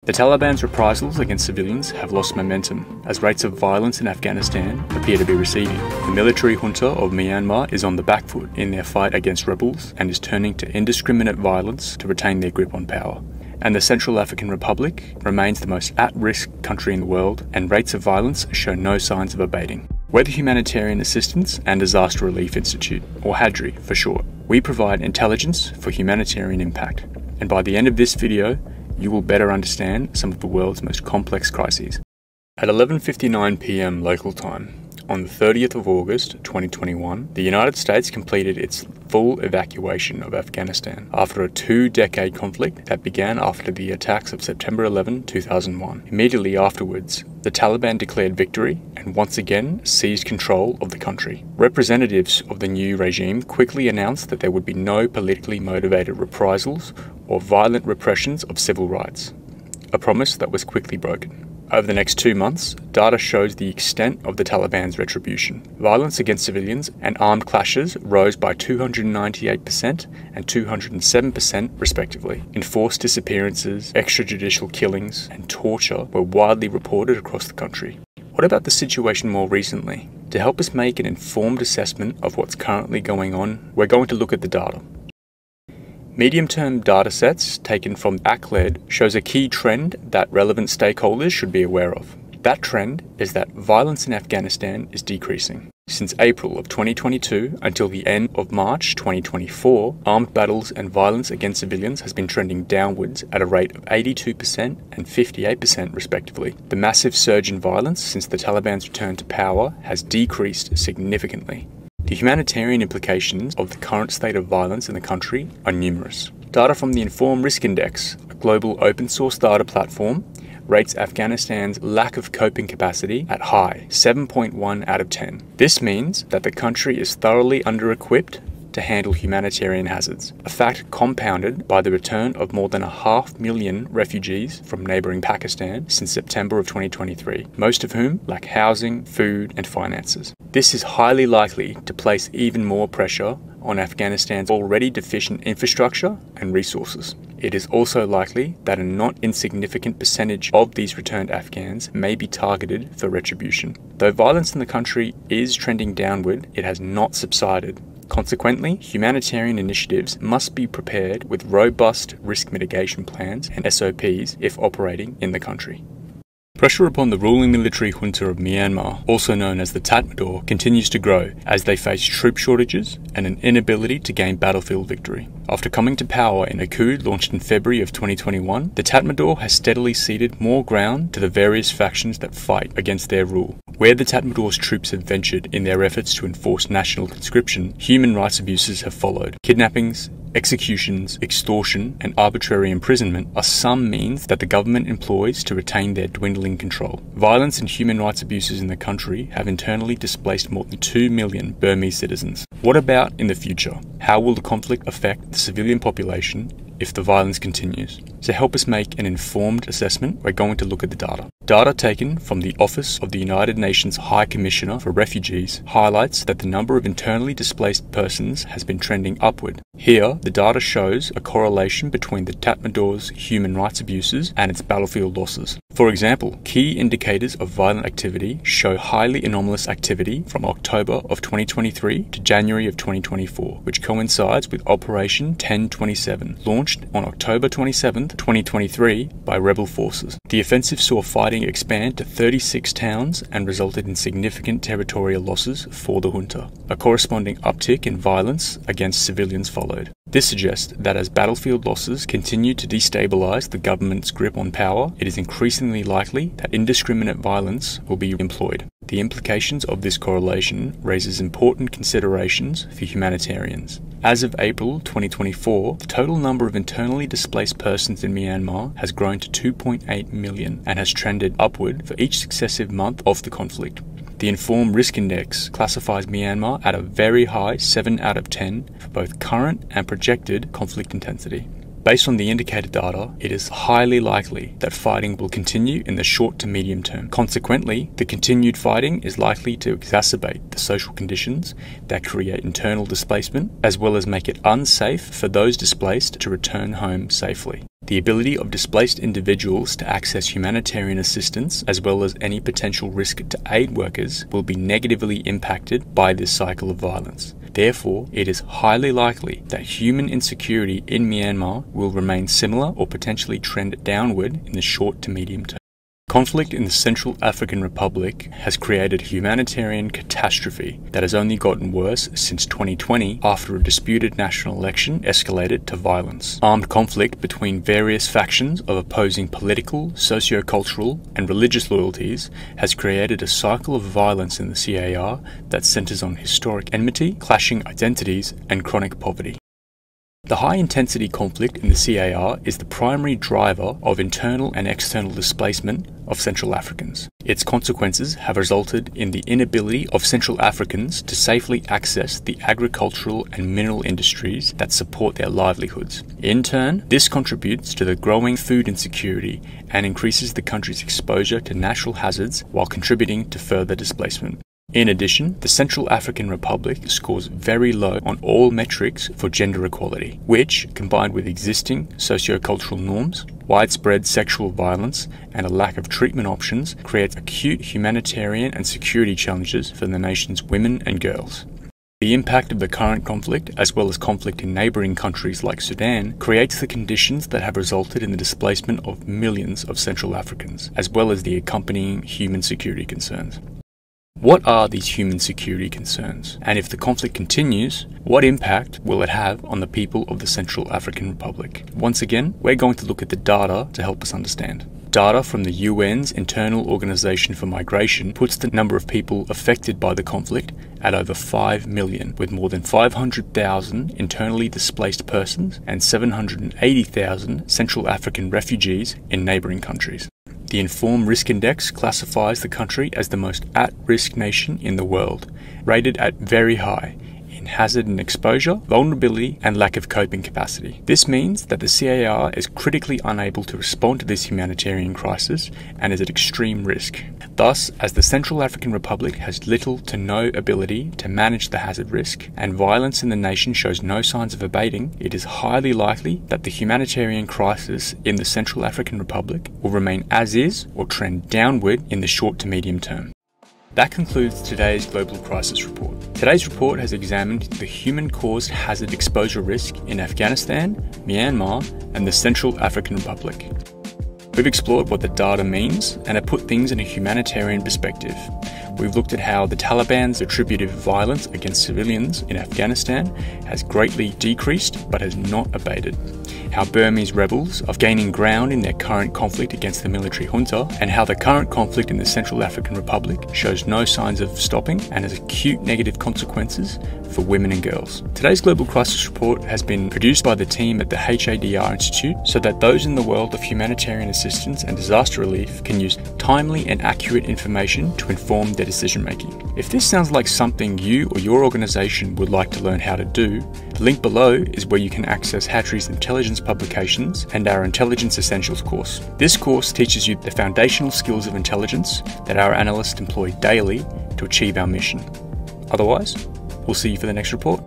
The Taliban's reprisals against civilians have lost momentum, as rates of violence in Afghanistan appear to be receding. The military junta of Myanmar is on the back foot in their fight against rebels and is turning to indiscriminate violence to retain their grip on power. And the Central African Republic remains the most at-risk country in the world, and rates of violence show no signs of abating. We're the Humanitarian Assistance and Disaster Relief Institute, or HADR for short. We provide intelligence for humanitarian impact, and by the end of this video, you will better understand some of the world's most complex crises. At 11:59 p.m. local time, on the 30th of August 2021, the United States completed its full evacuation of Afghanistan after a two-decade conflict that began after the attacks of September 11, 2001. Immediately afterwards, the Taliban declared victory and once again seized control of the country. Representatives of the new regime quickly announced that there would be no politically motivated reprisals or violent repressions of civil rights, a promise that was quickly broken. Over the next 2 months, data shows the extent of the Taliban's retribution. Violence against civilians and armed clashes rose by 298% and 207% respectively. Enforced disappearances, extrajudicial killings, and torture were widely reported across the country. What about the situation more recently? To help us make an informed assessment of what's currently going on, we're going to look at the data. Medium-term datasets taken from ACLED shows a key trend that relevant stakeholders should be aware of. That trend is that violence in Afghanistan is decreasing. Since April of 2022 until the end of March 2024, armed battles and violence against civilians has been trending downwards at a rate of 82% and 58% respectively. The massive surge in violence since the Taliban's return to power has decreased significantly. The humanitarian implications of the current state of violence in the country are numerous. Data from the Informed Risk Index, a global open-source data platform, rates Afghanistan's lack of coping capacity at high, 7.1 out of 10. This means that the country is thoroughly under-equipped to handle humanitarian hazards, a fact compounded by the return of more than 500,000 refugees from neighbouring Pakistan since September of 2023, most of whom lack housing, food and finances. This is highly likely to place even more pressure on Afghanistan's already deficient infrastructure and resources. It is also likely that a not insignificant percentage of these returned Afghans may be targeted for retribution. Though violence in the country is trending downward, it has not subsided. Consequently, humanitarian initiatives must be prepared with robust risk mitigation plans and SOPs if operating in the country. Pressure upon the ruling military junta of Myanmar, also known as the Tatmadaw, continues to grow as they face troop shortages and an inability to gain battlefield victory. After coming to power in a coup launched in February of 2021, the Tatmadaw has steadily ceded more ground to the various factions that fight against their rule. Where the Tatmadaw's troops have ventured in their efforts to enforce national conscription, human rights abuses have followed. Kidnappings, executions, extortion, and arbitrary imprisonment are some means that the government employs to retain their dwindling control. Violence and human rights abuses in the country have internally displaced more than 2 million Burmese citizens. What about in the future? How will the conflict affect the civilian population if the violence continues? To help us make an informed assessment, we're going to look at the data. Data taken from the Office of the United Nations High Commissioner for Refugees highlights that the number of internally displaced persons has been trending upward. Here, the data shows a correlation between the Tatmadaw's human rights abuses and its battlefield losses. For example, key indicators of violent activity show highly anomalous activity from October of 2023 to January of 2024, which coincides with Operation 1027, launched on October 27, 2023 by rebel forces. The offensive saw fighting expand to 36 towns and resulted in significant territorial losses for the junta. A corresponding uptick in violence against civilians followed. This suggests that as battlefield losses continue to destabilize the government's grip on power, it is increasingly likely that indiscriminate violence will be employed. The implications of this correlation raises important considerations for humanitarians. As of April 2024, the total number of internally displaced persons in Myanmar has grown to 2.8 million and has trended upward for each successive month of the conflict. The Informed Risk Index classifies Myanmar at a very high 7 out of 10 for both current and projected conflict intensity. Based on the indicated data, it is highly likely that fighting will continue in the short to medium term. Consequently, the continued fighting is likely to exacerbate the social conditions that create internal displacement, as well as make it unsafe for those displaced to return home safely. The ability of displaced individuals to access humanitarian assistance, as well as any potential risk to aid workers, will be negatively impacted by this cycle of violence. Therefore, it is highly likely that human insecurity in Myanmar will remain similar or potentially trend downward in the short to medium term. Conflict in the Central African Republic has created a humanitarian catastrophe that has only gotten worse since 2020 after a disputed national election escalated to violence. Armed conflict between various factions of opposing political, socio-cultural, and religious loyalties has created a cycle of violence in the CAR that centers on historic enmity, clashing identities, and chronic poverty. The high-intensity conflict in the CAR is the primary driver of internal and external displacement of Central Africans. Its consequences have resulted in the inability of Central Africans to safely access the agricultural and mineral industries that support their livelihoods. In turn, this contributes to the growing food insecurity and increases the country's exposure to natural hazards while contributing to further displacement. In addition, the Central African Republic scores very low on all metrics for gender equality, which, combined with existing socio-cultural norms, widespread sexual violence, and a lack of treatment options, creates acute humanitarian and security challenges for the nation's women and girls. The impact of the current conflict, as well as conflict in neighbouring countries like Sudan, creates the conditions that have resulted in the displacement of millions of Central Africans, as well as the accompanying human security concerns. What are these human security concerns? And if the conflict continues, what impact will it have on the people of the Central African Republic? Once again, we're going to look at the data to help us understand. Data from the UN's Internal Organization for Migration puts the number of people affected by the conflict at over 5 million, with more than 500,000 internally displaced persons and 780,000 Central African refugees in neighbouring countries. The Informed Risk Index classifies the country as the most at-risk nation in the world, rated at very high in hazard and exposure, vulnerability, and lack of coping capacity. This means that the CAR is critically unable to respond to this humanitarian crisis and is at extreme risk. Thus, as the Central African Republic has little to no ability to manage the hazard risk, and violence in the nation shows no signs of abating, it is highly likely that the humanitarian crisis in the Central African Republic will remain as is or trend downward in the short to medium term. That concludes today's Global Crisis Report. Today's report has examined the human-caused hazard exposure risk in Afghanistan, Myanmar, and the Central African Republic. We've explored what the data means and have put things in a humanitarian perspective. We've looked at how the Taliban's attributive violence against civilians in Afghanistan has greatly decreased but has not abated. How Burmese rebels are gaining ground in their current conflict against the military junta, and how the current conflict in the Central African Republic shows no signs of stopping and has acute negative consequences for women and girls. Today's Global Crisis Report has been produced by the team at the HADR Institute so that those in the world of humanitarian assistance and disaster relief can use timely and accurate information to inform their decision making. If this sounds like something you or your organisation would like to learn how to do, the link below is where you can access HADR's intelligence publications and our Intelligence Essentials course. This course teaches you the foundational skills of intelligence that our analysts employ daily to achieve our mission. Otherwise, we'll see you for the next report.